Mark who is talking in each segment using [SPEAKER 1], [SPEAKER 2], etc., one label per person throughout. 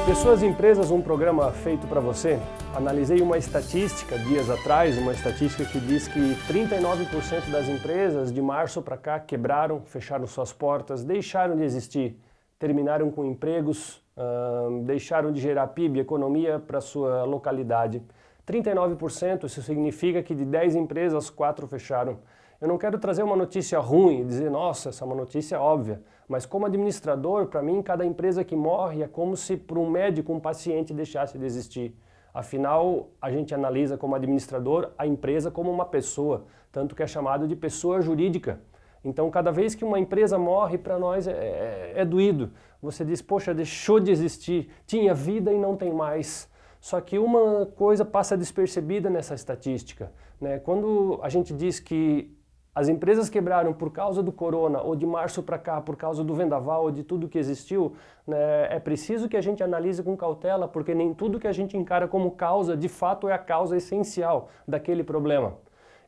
[SPEAKER 1] Pessoas e Empresas, um programa feito para você. Analisei uma estatística dias atrás, uma estatística que diz que 39% das empresas de março para cá quebraram, fecharam suas portas, deixaram de existir, terminaram com empregos, deixaram de gerar PIB, economia para sua localidade. 39%, isso significa que de 10 empresas, 4 fecharam. Eu não quero trazer uma notícia ruim e dizer, nossa, essa é uma notícia óbvia, mas como administrador, para mim, cada empresa que morre é como se para um médico, um paciente deixasse de existir. Afinal, a gente analisa como administrador a empresa como uma pessoa, tanto que é chamado de pessoa jurídica. Então, cada vez que uma empresa morre, para nós é doído. Você diz, poxa, deixou de existir, tinha vida e não tem mais. Só que uma coisa passa despercebida nessa estatística, né? Quando a gente diz que as empresas quebraram por causa do corona, ou de março para cá, por causa do vendaval, ou de tudo que existiu, né, é preciso que a gente analise com cautela, porque nem tudo que a gente encara como causa, de fato é a causa essencial daquele problema.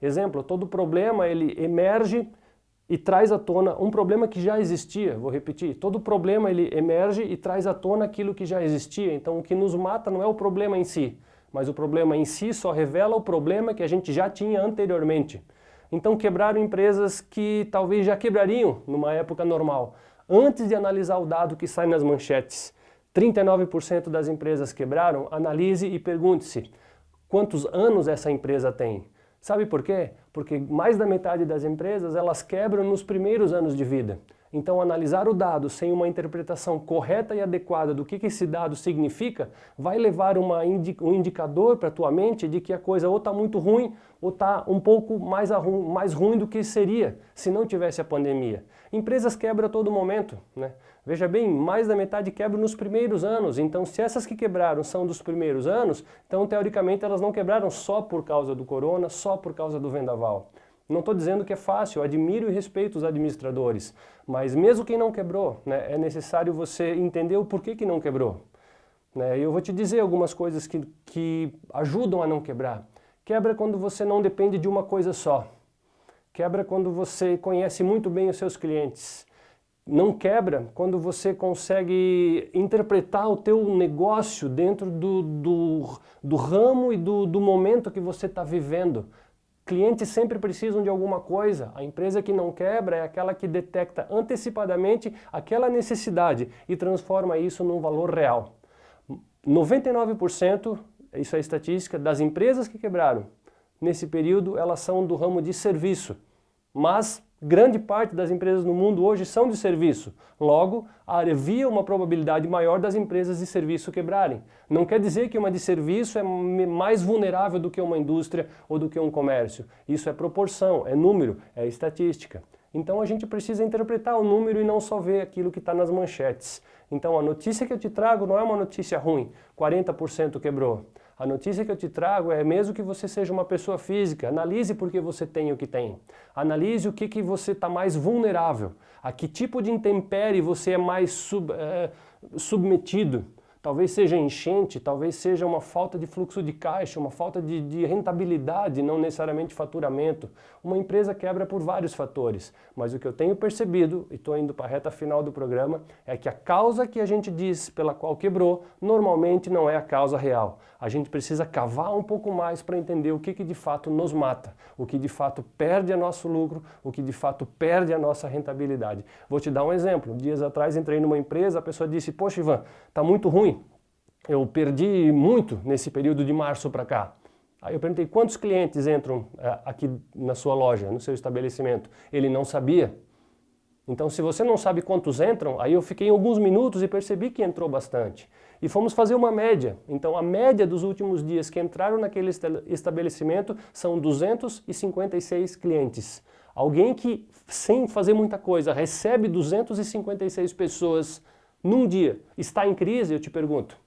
[SPEAKER 1] Exemplo, todo problema ele emerge e traz à tona um problema que já existia, vou repetir, todo problema ele emerge e traz à tona aquilo que já existia, então o que nos mata não é o problema em si, mas o problema em si só revela o problema que a gente já tinha anteriormente. Então quebraram empresas que talvez já quebrariam numa época normal. Antes de analisar o dado que sai nas manchetes, 39% das empresas quebraram, analise e pergunte-se, quantos anos essa empresa tem? Sabe por quê? Porque mais da metade das empresas elas quebram nos primeiros anos de vida. Então analisar o dado sem uma interpretação correta e adequada do que esse dado significa, vai levar um indicador para a tua mente de que a coisa ou está muito ruim ou está um pouco mais ruim do que seria se não tivesse a pandemia. Empresas quebram a todo momento, né? Veja bem, mais da metade quebram nos primeiros anos, então se essas que quebraram são dos primeiros anos, então teoricamente elas não quebraram só por causa do corona, só por causa do vendaval. Não estou dizendo que é fácil, eu admiro e respeito os administradores, mas mesmo quem não quebrou, né, é necessário você entender o porquê que não quebrou. Né? Eu vou te dizer algumas coisas que ajudam a não quebrar. Quebra quando você não depende de uma coisa só. Quebra quando você conhece muito bem os seus clientes. Não quebra quando você consegue interpretar o teu negócio dentro do ramo e do momento que você está vivendo. Clientes sempre precisam de alguma coisa. A empresa que não quebra é aquela que detecta antecipadamente aquela necessidade e transforma isso num valor real. 99%, isso é estatística, das empresas que quebraram nesse período, elas são do ramo de serviço. Mas grande parte das empresas no mundo hoje são de serviço. Logo, havia uma probabilidade maior das empresas de serviço quebrarem. Não quer dizer que uma de serviço é mais vulnerável do que uma indústria ou do que um comércio. Isso é proporção, é número, é estatística. Então a gente precisa interpretar o número e não só ver aquilo que está nas manchetes. Então a notícia que eu te trago não é uma notícia ruim, 40% quebrou. A notícia que eu te trago é, mesmo que você seja uma pessoa física, analise por que você tem o que tem. Analise o que você está mais vulnerável, a que tipo de intempérie você é mais submetido. Talvez seja enchente, talvez seja uma falta de fluxo de caixa, uma falta de rentabilidade, não necessariamente faturamento. Uma empresa quebra por vários fatores, mas o que eu tenho percebido, e estou indo para a reta final do programa, é que a causa que a gente diz pela qual quebrou, normalmente não é a causa real. A gente precisa cavar um pouco mais para entender o que de fato nos mata, o que de fato perde a nosso lucro, o que de fato perde a nossa rentabilidade. Vou te dar um exemplo. Dias atrás entrei numa empresa, a pessoa disse, poxa Ivan, está muito ruim. Eu perdi muito nesse período de março para cá. Aí eu perguntei, quantos clientes entram aqui na sua loja, no seu estabelecimento? Ele não sabia. Então, se você não sabe quantos entram, aí eu fiquei alguns minutos e percebi que entrou bastante. E fomos fazer uma média. Então, a média dos últimos dias que entraram naquele estabelecimento são 256 clientes. Alguém que, sem fazer muita coisa, recebe 256 pessoas num dia, está em crise, eu te pergunto?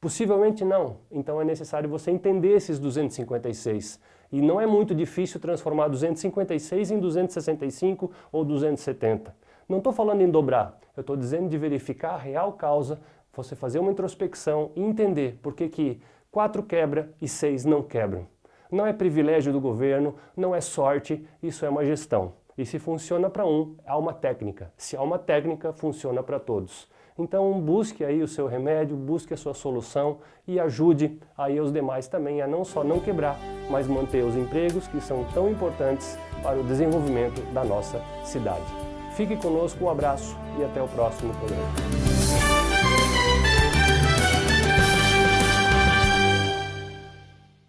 [SPEAKER 1] Possivelmente não. Então é necessário você entender esses 256. E não é muito difícil transformar 256 em 265 ou 270. Não estou falando em dobrar, eu estou dizendo de verificar a real causa, você fazer uma introspecção e entender por que 4 quebra e 6 não quebram. Não é privilégio do governo, não é sorte, isso é uma gestão. E se funciona para um, há uma técnica. Se há uma técnica, funciona para todos. Então busque aí o seu remédio, busque a sua solução e ajude aí os demais também a não só não quebrar, mas manter os empregos que são tão importantes para o desenvolvimento da nossa cidade. Fique conosco, um abraço e até o próximo programa.